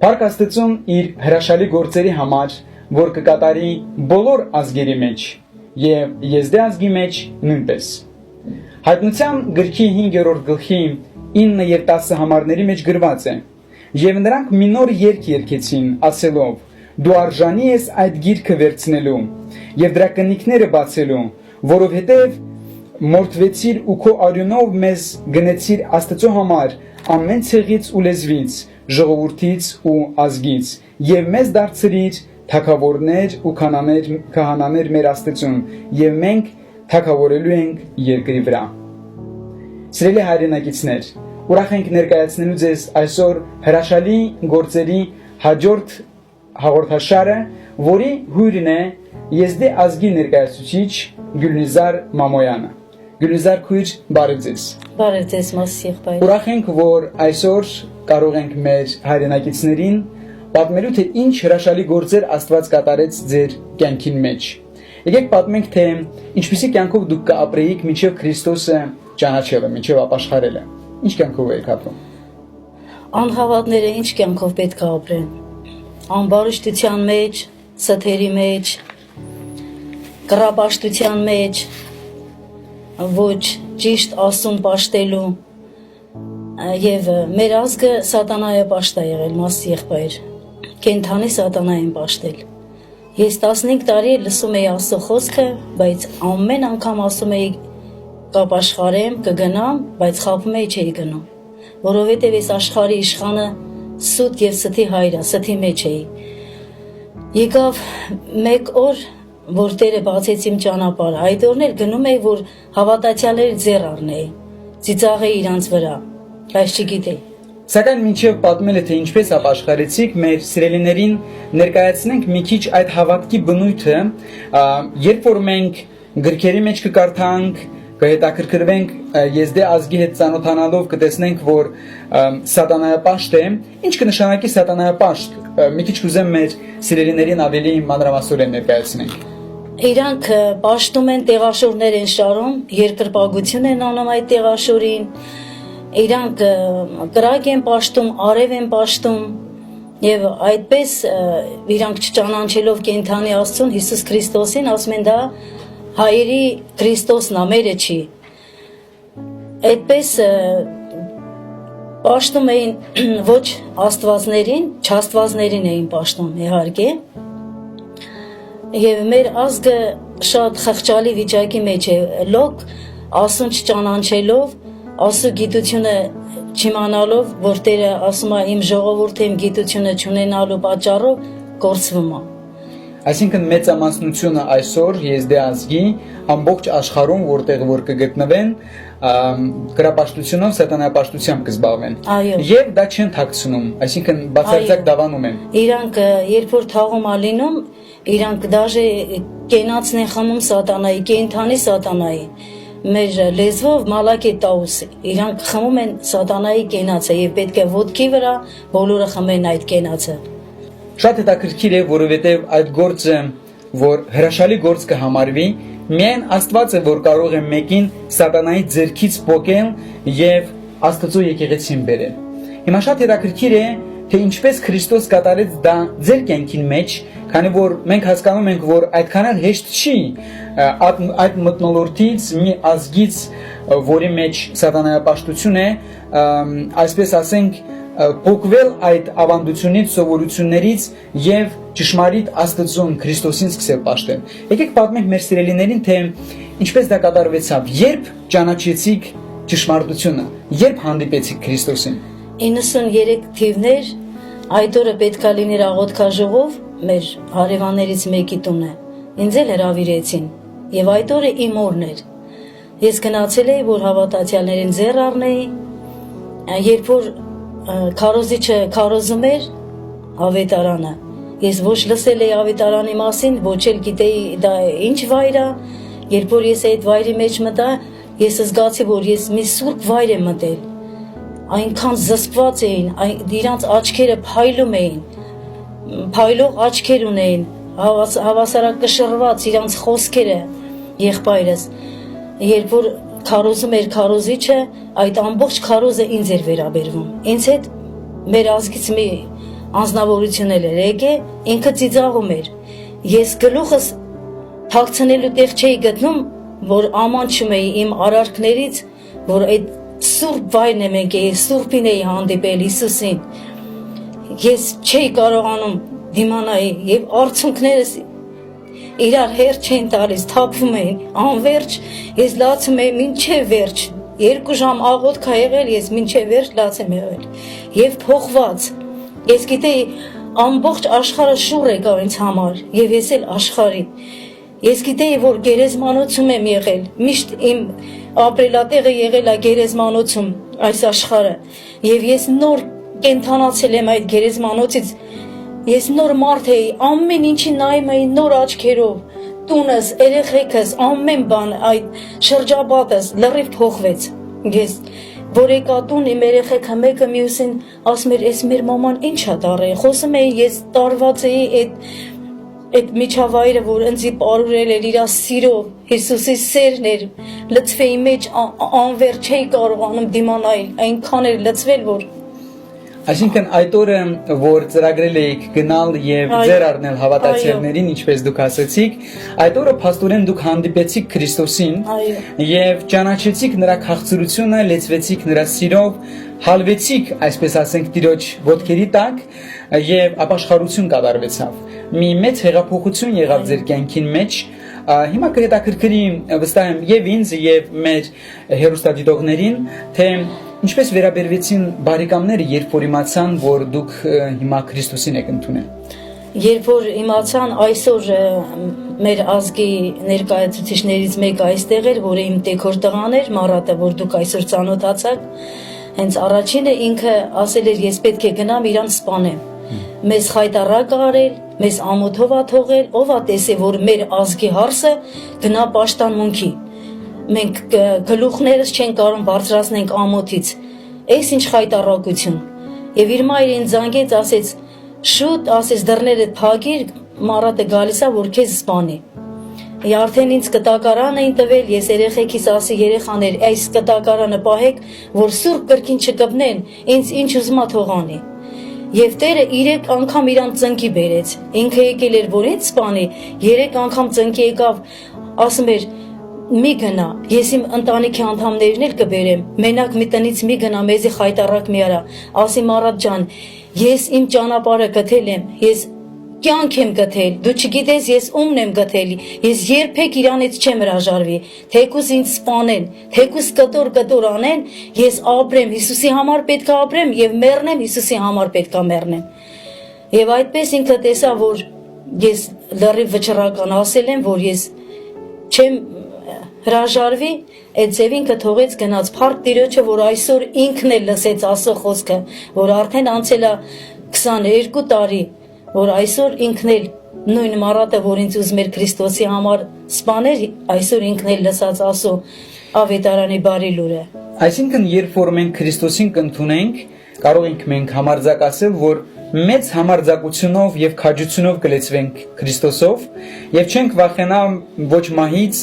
Փառք Աստծուն իր հրաշալի գործերի համար, որ կկատարի բոլոր ազգերի մեջ եւ Եզդե ազգի մեջ նույնպես։ Հայտնության գրքի 5-րդ գլխի 9 եւ 10 համարների մեջ գրված է. Եվ նրանք մի նոր երգ երգեցին, ասելով. Դու արժանի ես այդ գիրքը վերցնելու եւ դրա կնիքները բացելու, որովհետեւ մորթվեցիր ու քո արյունով մեզ գնեցիր Աստծո համար ամեն ցեղից ու լեզվից, ժողովրդից ու ազգից, եւ մեզ դարձրիր թագավորներ ու քահանաներ մեր Աստծուն, եւ մենք թագավորելու ենք երկրի վրա։ Սիրելի հայրենակիցներ, ուրախ ենք ներկայացնելու ձեզ այսօր հրաշալի գործերի հաջորդ հաղորդաշարը, որի հյուրն է Եզդե ազգի ներկայացուցիչ Գյուլնիզար Մամոյանը։ Գյուլնիզար քույր, բարև ձեզ։ Բարև ձեզ, Մասիխ։ Ուրախ ենք, որ այսօր կարող ենք մեր հայրենակիցներին պատմելու, թե ինչ հրաշալի գործեր Աստված կատարեց ձեր կյանքին մեջ։ Եկեք պատմենք, թե ինչպիսի կյանքով դուք կապրեիք մինչև Քրիստոսը ճանաչելը, մինչև ապաշխարելը։ Ինչ կյանքով եք ապրում։ Անհավատները ինչ կյանքով պետք է ապրեն։ Անբարոյական մեջ, սթերի մեջ, կռապաշտության մեջ, ոչ ճիշտ ասում պաշտելու, եւ մեր ազգը սատանայի պաշտ է եղել, մաս եղբայր, կենթանի սատանային պաշտել։ Ես 15 տարի լսում էի Աստծո խոսքը, բայց ամեն անգամ ասում էի կապաշխարեմ, կգնամ, բայց խաբում էի չէի գնում, որովհետեւ ես աշխարհի իշխանը սուտ եւ ստի հայրը, ստի մեջ էի։ Եկավ մեկ օր, որ Տերը բացեց իմ ճանապարհը, այդ օրն էլ գնում էի, որ հավատացյալների ձեռ առնեի, ծիծաղեի իրանց վրա, բայց չգիտեի։ Սակայն մինչև պատմելը, թե ինչպես ապաշխարեցիք, մեր սիրելիներին ներկայացնենք մի քիչ այդ հավատքի բնույթը, երբ որ մենք գրքերի մեջ կկարդանք, կհետաքրքրվենք Եզդե ազգի հետ ծանոթանալով, կտեսնենք, որ սատանայապաշտ է, ինչ կնշանակի սատանայապաշտ, մի քիչ կուզեմ մեր սիրելիներին ավելի մանրամասորեն ներկայացնենք։ Իրանք պաշտում են տեղաշորներ են շարում, երկրպագություն են անում այդ տեղաշորին, իրանք կրակ են պաշտում, արև են պաշտում, եւ այդպես իրանք չճանաչելով կենթանի Աստծուն Հիսուս Քրիստոսին, ասում են դա հայերի Քրիստոսն է, մերը չի։ Այդպես պաշտում էին ոչ աստվածներին, չաստվածներին էին պաշտում, իհարկե։ Եվ մեր ազգը շատ խղճալի վիճակի մեջ է, լոկ Աստծուն չճանաչելով, Աստծո գիտությունը չիմանալով, որ Տերը ասում է իմ ժողովուրդը իմ գիտությունը չունենալու պատճառով կորցվում է։ Այսինքն մեծամասնությունը այսօր Եզդե ազգի ամբողջ աշխարհում, որտեղ որ կգտնվեն, կրապաշտությունով, սատանայապաշտությամբ կզբաղվեն։ Եվ դա չեն թաքցնում, այսինքն բացարձակ դավանում են։ Իրանք երբ որ թաղում է լինում, իրանք դաժե կենացն են խմում սատանայի, կենթանի սատանայի։ Մեր լեզվով մալակե տաուս, իրանք խմում են սատանայի կենացը եւ պետք է ոտքի վրա բոլորը խմեն այդ կենացը։ Շատ հետաքրքիր է, որովհետև այդ գործը, որ հրաշալի գործ կհամարվի, միայն Աստված է, որ կարող է մեկին սատանայի ձեռքից պոկել եւ Աստծո եկեղեցին բերել։ Հիմա շատ հետաքրքիր է, թե ինչպես Քրիստոս կատարեց դա ձեր կյանքին մեջ, քանի որ մենք հասկանում ենք, որ այդքան էլ հեշտ չի այդ մթնոլորտից մի ազգից, որի մեջ սատանայապաշտություն է, այսպես ասենք, փոխվել այդ ավանդությունից, սովորություններից եւ ճշմարիտ Աստծուն Քրիստոսին սկսել պաշտել։ Եկեք պատմենք մեր սիրելիներին, թե ինչպես դա կատարվեցավ, երբ ճանաչեցիք ճշմարտությունը, երբ հանդիպեցիք Քրիստոսին։ 93 թիվներ, այդ օրը պետքա լիներ աղոթքաժողով մեր հարևաններից մեկի տունը։ Ինձ էլ հրավիրեցին եւ այդ օրը իմ օրն էր։ Ես գնացել էի, որ հավատացյալներին ձեռ առնեի, երբ որ քարոզիչը քարոզում էր ավետարանը։ Ես ոչ լսել էի ավետարանի մասին, ոչ էլ գիտեի դա ինչ վայր է, երբ որ ես այդ վայրի մեջ մտա, ես զգացի, որ ես մի սուրբ վայր եմ մտել։ Այնքան զսպված էին, իրանց աչքերը փայլում էին, փայլող աչքեր ունեին, հավասարակշռված իրանց խոսքերը, եղբայրս, երբ որ քարոզում էր քարոզիչը, այդ ամբողջ քարոզը ինձ էր վերաբերվում։ Ինձ հետ մեր ազգից մի անձնավորություն էր եկե, ինքը ծիծաղում էր։ Ես գլուխս թաքցնելու տեղ չէի գտնում, որ ամանչում էի իմ արարքներից, որ այդ սուրբ վայրն եմ եկել, սուրբին էի հանդիպել Հիսուսին։ Ես չէի կարողանում դիմանայի եւ արցունքներս իրար հերթ չեն տալիս, թափվում էի, անվերջ, ես լացում էի մինչև վերջ, 2 ժամ աղոթք ա եղել, ես մինչև վերջ լաց եմ եղել, եւ փոխված, ես գիտեի ամբողջ աշխարհը շուռ եկավ ինձ համար, եւ ես էլ աշխարհի, ես գիտեի, որ գերեզմանոցում եմ եղել, միշտ իմ ապրելատեղը եղել է գերեզմանոցում, այս աշխարհը, եւ ես նոր կենթանացել եմ այդ գերեզմանոցից, ես նոր մարդ էի, ամեն ինչի նայում էի նոր աչքերով, տունս, երեխեքս, ամեն բան, այդ շրջապատս լրիվ փոխվեց։ Ես որ եկա տուն, իմ երեխեքը մեկը մյուսին ասում էր, «Էս մեր մաման ինչ ա տարել»։ Խոսում էի, ես տարված էի այդ միջավայրը, որ ինձ պարուրել էր իր սիրով, Հիսուսի սերն էր, լցվեի մեջ անվերջ չէի կարողանում դիմանալ, այնքան էր լցվել, որ Այսինքն այդ օրը, որ ծրագրել եք գնալ եւ ձեր առնել հավատացյալներին, ինչպես դուք ասացիք, այդ օրը փաստորեն դուք հանդիպեցիք Քրիստոսին եւ ճանաչեցիք նրա քաղցրությունը, լեցվեցիք նրա սիրով, հալվեցիք, այսպես ասենք, Տիրոջ ոտքերի տակ եւ ապաշխարություն կատարվեցավ։ Մի մեծ հեղափոխություն եղավ ձեր կյանքին մեջ։ Հիմա կհետաքրքրի վստահ եմ եւ ինձ եւ մեր հերոստատիտողներին, թե ինչպես վերաբերվեցին բարեկամները, երբ որ իմացան, որ դուք հիմա Քրիստոսին եք ընդունել։ Երբ որ իմացան այսօր մեր ազգի ներկայացուցիչներից մեկը այստեղ էր, որը իմ տեքոր տղան էր, Մարատը, որ դուք այսօր ծանոթացաք, հենց առաջինը ինքը ասել էր, ես պետք է գնամ իրան սպանեմ։ Մեզ խայտարակ արել, մեզ ամոթով ա թողել, ով ա տեսել, որ մեր ազգի հարսը գնա պաշտամունքի։ Մենք գլուխներս չեն կարող բարձրացնենք ամոթից։ Էս ինչ խայտարակություն։ Եվ իր մայրին զանգեց, ասեց, շուտ, ասեց, դռները փակիր, Մարատը գալիս ա, որ քեզ սպանի։ Արդեն ինձ կտակարան էին տվել, ես երեխեքիս ասի, երեխաներ, այս կտակարանը պահեք, որ սուրբ կրկին չկպնեն, ինձ ինչ ուզում ա թող անի։ Եվ Տերը 3 անգամ իրան ծնկի բերեց, ինքը եկել էր, որ ինձ սպանի, 3 անգամ ծնկի եկավ, ասում էր, մի գնա, ես իմ ընտանիքի անդամներն էլ կբերեմ, մենակ մի տնից մի գնա, մեզի խայտարակ մի արա, ասի Մարատ ջան, ես իմ ճանապարհը գտել եմ, ես կյանք եմ գտել, դու չգիտես ես ումն եմ գտել, ես երբեք իրանից չեմ հրաժարվի, թեկուզ ինձ սպանեն, թեկուզ կտոր անեն, ես ապրեմ, Հիսուսի համար պետք է ապրեմ եւ մեռնեմ, Հիսուսի համար պետք է մեռնեմ։ Եվ այդպես ինքը տեսա, որ ես լրիվ վճռական ասել եմ, որ ես չեմ հրաժարվի, այդ ձև ինքը թողեց գնաց փառք Տիրոջը, որ այսօր ինքն էլ լսեց Աստծո խոսքը, որ արդեն անցել է 22 տարի, որ այսօր ինքն էլ նույն Մարատը, որ ինձ ուզում էր Քրիստոսի համար սպաներ, այսօր ինքն էլ լսած Աստծո ավետարանի բարի լուրը։ Այսինքն, երբ որ մենք Քրիստոսին կընդունենք, կարող ենք մենք համարձակ ասել, որ մեծ համարձակությունով եւ քաջությունով կլեցվենք Քրիստոսով եւ չենք վախենա ոչ մահից,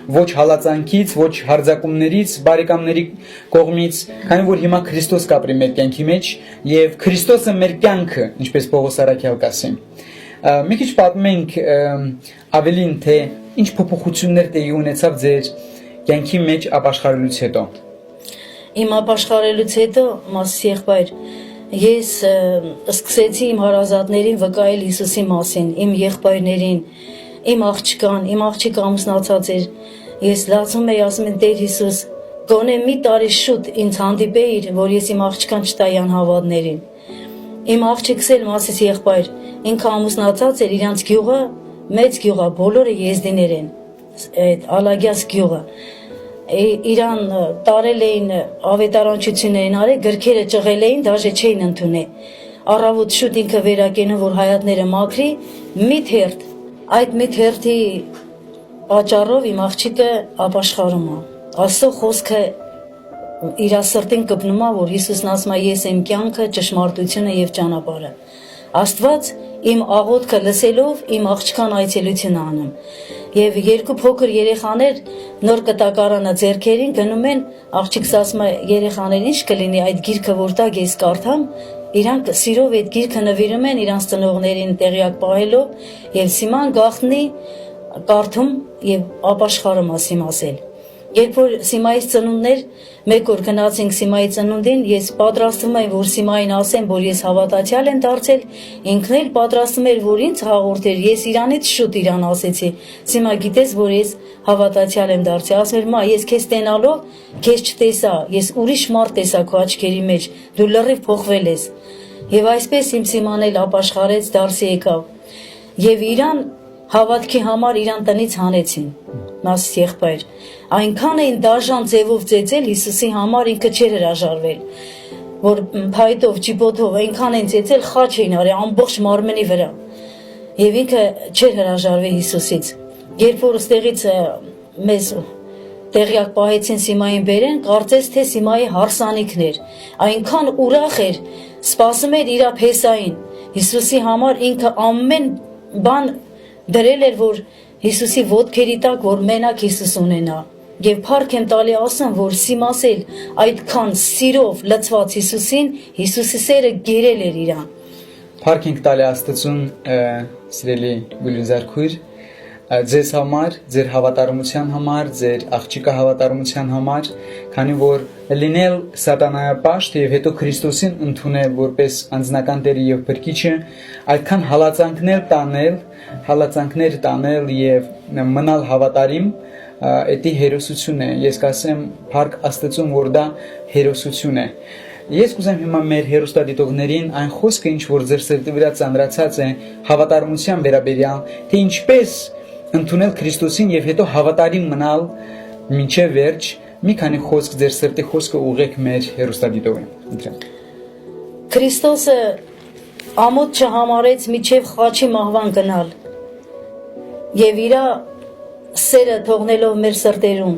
ոչ հալածանքից, ոչ հարձակումներից, բարեկամների կողմից, քանի որ հիմա Քրիստոս կապրի մեր կյանքի մեջ եւ Քրիստոսը մեր կյանքը, ինչպես Պողոս Արաքյալ կասեն։ Մի քիչ պատմենք ավելին, թե ինչ փոփոխություններ տեղի ունեցավ ձեր կյանքի մեջ ապաշխարելուց հետո։ Իմ ապաշխարելուց հետո, մաս եղբայր, ես սկսեցի իմ հարազատներին վկայել Հիսուսի մասին, իմ եղբայրներին, իմ աղջիկը ամուսնացած էր, ես լացում էի, ասում եմ, Տեր Հիսուս, գոնե մի տարի շուտ ինձ հանդիպեիր, որ ես իմ աղջկան չտայի անհավատներին։ Իմ աղջիկս էլ ասեց, եղբայր, ինքը ամուսնացած էր, իրանց գյուղը մեծ գյուղ է, բոլորը եզդիներ են, այդ Ալագյաս գյուղը։ Իրան տարել էին ավետարանչություն էին արել, գրքերը ճղել էին, դաժե չէին ընդունել։ Առավոտ շուտ ինքը վերակենում, որ հայատները մաքրի, մի թերթ, այդ մի թերթի պատճառով իմ աղջիկը ապաշխարում է։ Աստծո խոսքը իր սրտին կպնում է, որ Հիսուսն ասում է, ես եմ կյանքը, ճշմարտությունը եւ ճանապարհը։ Աստված իմ աղոթքը լսելով իմ աղջկան այցելություն անում։ Եվ 2 փոքր երեխաներ նոր կտակարանը ձեռքերին գնում են, աղջիկս ասում է, երեխաներ ինչ կլինի այդ գիրքը որ տակ ես կարդամ, իրանք սիրով այդ գիրքը նվիրում են իրանց ծնողներին տեղյակ պահելով եւ Սիման գախնի կարդում եւ ապաշխարում ասիմ ասել։ Երբ որ Սիմայից ծնունդներ, մեկ օր գնացինք Սիմայի ծնունդին, ես պատրաստվում եմ, որ Սիմային ասեմ, որ ես հավատացյալ եմ դարձել, ինքն էլ պատրաստում էր, որ ինձ հաղորդեր, ես իրանից շուտ իրան ասեցի։ Սիմա գիտես, որ ես հավատացյալ եմ դարձել, ասում էր՝ մա, ես քեզ տենալով, քեզ չտեսա, ես ուրիշ մարդ տեսա քո աչքերի մեջ, դու լրիվ փոխվել ես։ Եվ այսպես իմ Սիման էլ ապաշխարեց, դարձի եկավ։ Եվ իրան հավատքի համար իրան տնից հանեցին, մաս եղբայր, այնքան էին դաժան ձևով ծեծել Հիսուսի համար, ինքը չէր հրաժարվել, որ փայտով, ճիպոտով այնքան են ծեծել, խաչ էին արել ամբողջ մարմնի վրա, եւ ինքը չէր հրաժարվել Հիսուսից։ Երբ որ ստեղից մեզ տեղյակ պահեցին Սիմային բերեն, կարծես թե Սիմայի հարսանիքն էր, այնքան ուրախ էր, սպասում էր իր փեսային, Հիսուսի համար ինքը ամեն բան դրել էր, որ Հիսուսի ոտքերի տակ, որ մենակ Հիսուս ունենա։ Եվ փառք եմ տալի ասեմ, որ Սիմասել այդքան սիրով լցված Հիսուսին, Հիսուսի սերը գերել էր իրան։ Փառք ենք տալի Աստծուն, սիրելի Գուլիզար քույր, ձեզ համար, ձեր հավատարմության համար, ձեր աղջիկա հավատարմության համար, քանի որ լինել սատանայապաշտ եւ հետո Քրիստոսին ընդունել որպես անձնական Տերը եւ Փրկիչը, այդքան հալածանքներ տանել եւ մնալ հավատարիմ, դա հերոսություն է։ Ես կասեմ փառք Աստծուն, որ դա հերոսություն է։ Ես կուզեմ հիմա մեր հերոստատիտողներին այն խոսքը, ինչ որ ձեր սրտի վրա ծանրացած է հավատարմության վերաբերյալ, թե ինչպես ընդունել Քրիստոսին եւ հետո հավատարիմ մնալ մինչեւ վերջ, մի քանի խոսք ձեր սրտի խոսքը ուղղեք մեր հերոստատիտողին։ Քրիստոսը ամոթ չհամարեց միջև խաչի մահվան գնալ եւ իր սերը թողնելով մեր սրտերում։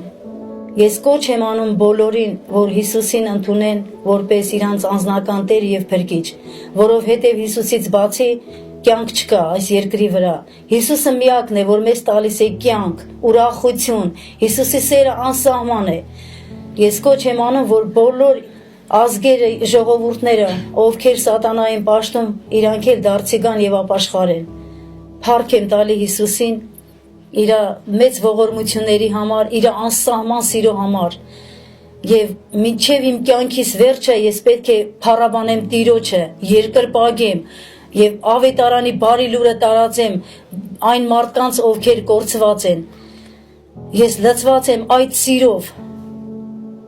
Ես կոչ եմ անում բոլորին, որ Հիսուսին ընդունեն որպես իրանց անձնական Տեր եւ Փրկիչ, որովհետեւ Հիսուսից բացի կյանք չկա այս երկրի վրա։ Հիսուսը միակն է, որ մեզ տալիս է կյանք, ուրախություն, Հիսուսի սերը անսահման է։ Ես կոչ եմ անում, որ բոլոր ազգերը, ժողովուրդները, ովքեր սատանային պաշտում, իրանք էլ դարձի գան եւ ապաշխարեն։ Փառք եմ տալի Հիսուսին իր մեծ ողորմությունների համար, իր անսահման սիրո համար։ Եվ մինչև իմ կյանքիս վերջը ես պետք է փառաբանեմ Տիրոջը, երկրպագեմ եւ ավետարանի բարի լուրը տարածեմ այն մարդկանց, ովքեր կորցված են։ Ես լցված եմ այդ սիրով։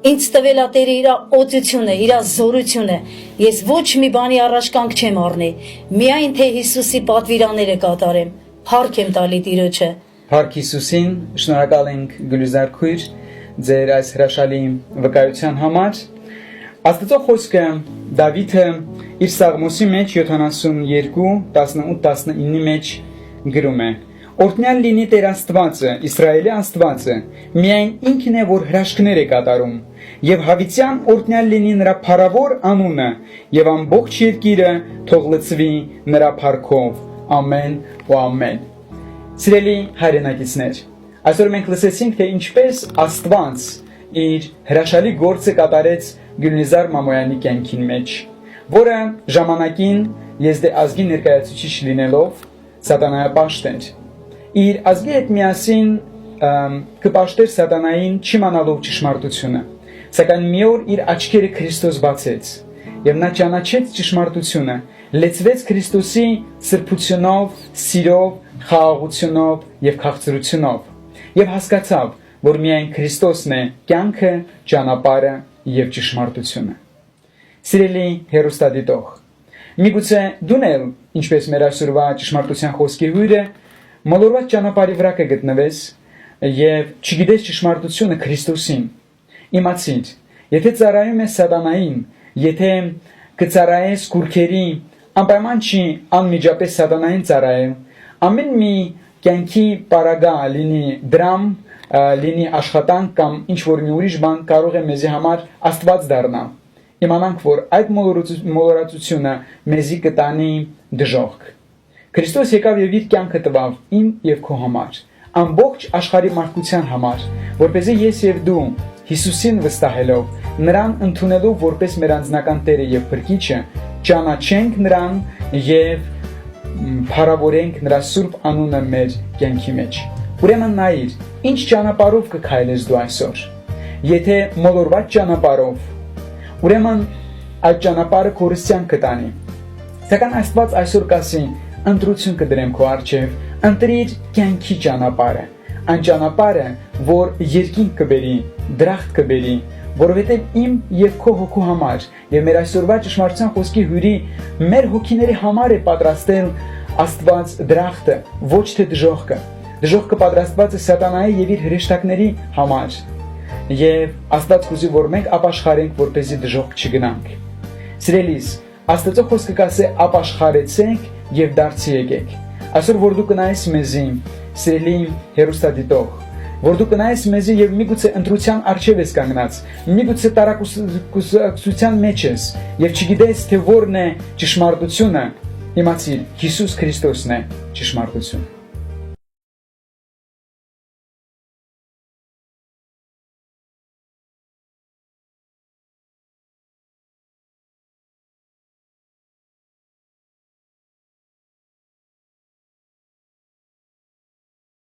Ինձ տվել է Տերը իր օծությունը, իր զորությունը։ Ես ոչ մի բանի առաջ կանգ չեմ առնի, միայն թե Հիսուսի պատվիրանները կատարեմ։ Փառք եմ տալի Տիրոջը։ Փառք Հիսուսին, շնորհակալ ենք Գուլիզար քույր ձեր այս հրաշալի վկայության համար։ Աստծո խոսքը Դավիթը իր Սաղմոսի մեջ 72:18-19 մեջ գրում է. Օրհնյալ լինի Տեր Աստվածը, Իսրայելի Աստվածը, միայն ինքն է, որ հրաշքներ է կատարում, եւ հավիտյան օրհնյալ լինի նրա փառավոր անունը, եւ ամբողջ երկիրը թող լցվի նրա փառքով։ Ամեն ու ամեն։ Սիրելի հայրենակիցներ, այսօր մենք լսեցինք, թե ինչպես Աստված իր հրաշալի գործը կատարեց Գյուլիզար Մամոյանի կյանքին մեջ, որը ժամանակին Եզդե ազգի ներկայացուցիչ լինելով սատանայապաշտ էր։ Իր ազգի հետ միասին կպաշտեր սատանային չիմանալով ճշմարտությունը, սակայն մի օր իր աչքերը Քրիստոս բացեց, եւ նա ճանաչեց ճշմարտությունը, լեցվեց Քրիստոսի սրբությունով, սիրով, խաղաղությունով եւ քաղցրությունով, եւ հասկացավ, որ միայն Քրիստոսն է կյանքը, ճանապարհը եւ ճշմարտությունը։ Սիրելի հերոստատիտող, միգուցե դու էլ, ինչպես մեր այսօրվա ճշմարտության խոսքի հյուրը, մոլորված ճանապարհի վրա կգտնվես եւ չգիտես ճշմարտությունը Քրիստոսին։ Իմացիր, եթե ծառայում ես սատանային, եթե կծառայես կուրքերի, անպայման չի անմիջապես սատանային ծառայել, ամեն մի կյանքի պարագա, լինի դրամ, լինի աշխատանք կամ ինչ որ մի ուրիշ բան կարող է մեզի համար Աստված դառնալ։ Իմանանք, որ այդ մոլորվածությունը մեզի կտանի դժոխք։ Քրիստոս եկավ եւ իր կյանքը տվավ իմ եւ քո համար, ամբողջ աշխարհի մարդկության համար, որպեսզի ես եւ դու Հիսուսին վստահելով, նրան ընդունելով որպես մեր անձնական Տերը եւ Փրկիչը, ճանաչենք նրան եւ փառավորենք նրա սուրբ անունը մեր կյանքի մեջ։ Ուրեմն նայիր, ինչ ճանապարհով կքայլես դու այսօր։ Եթե մոլորված ճանապարհով, ուրեմն այդ ճանապարհը քորստյան կտանի։ Սակայն Աստված այսօր կասի. ընտրություն կդրեմ քո առջև, ընտրիր կյանքի ճանապարհը, այն ճանապարհը, որ երկինք կբերի, դրախտ կբերի, որովհետև իմ եւ քո հոգու համար եւ մեր այսօրվա ճշմարտության խոսքի հյուրի մեր հոգիների համար է պատրաստել Աստված դրախտը, ոչ թե դժոխքը։ Դժոխքը պատրաստված է սատանայի եւ իր հրեշտակների համար։ Եվ Աստված կուզի, որ մենք ապաշխարենք, որպեսզի դժոխք չգնանք։ Սիրելիս, Աստծո խոսքը կասե ապաշխարեցեք եւ դարձի եկեք։ Այսօր որ դու կնայես մեզի, սիրելի հերոստատիտող, որ դու կնայես մեզի եւ միգուցե ընտրության առջև ես կանգնած, միգուցե տարակուսության մեջ ես եւ չգիտես թե որն է ճշմարտությունը, իմացիր, Հիսուս Քրիստոսն է ճշմարտությունը։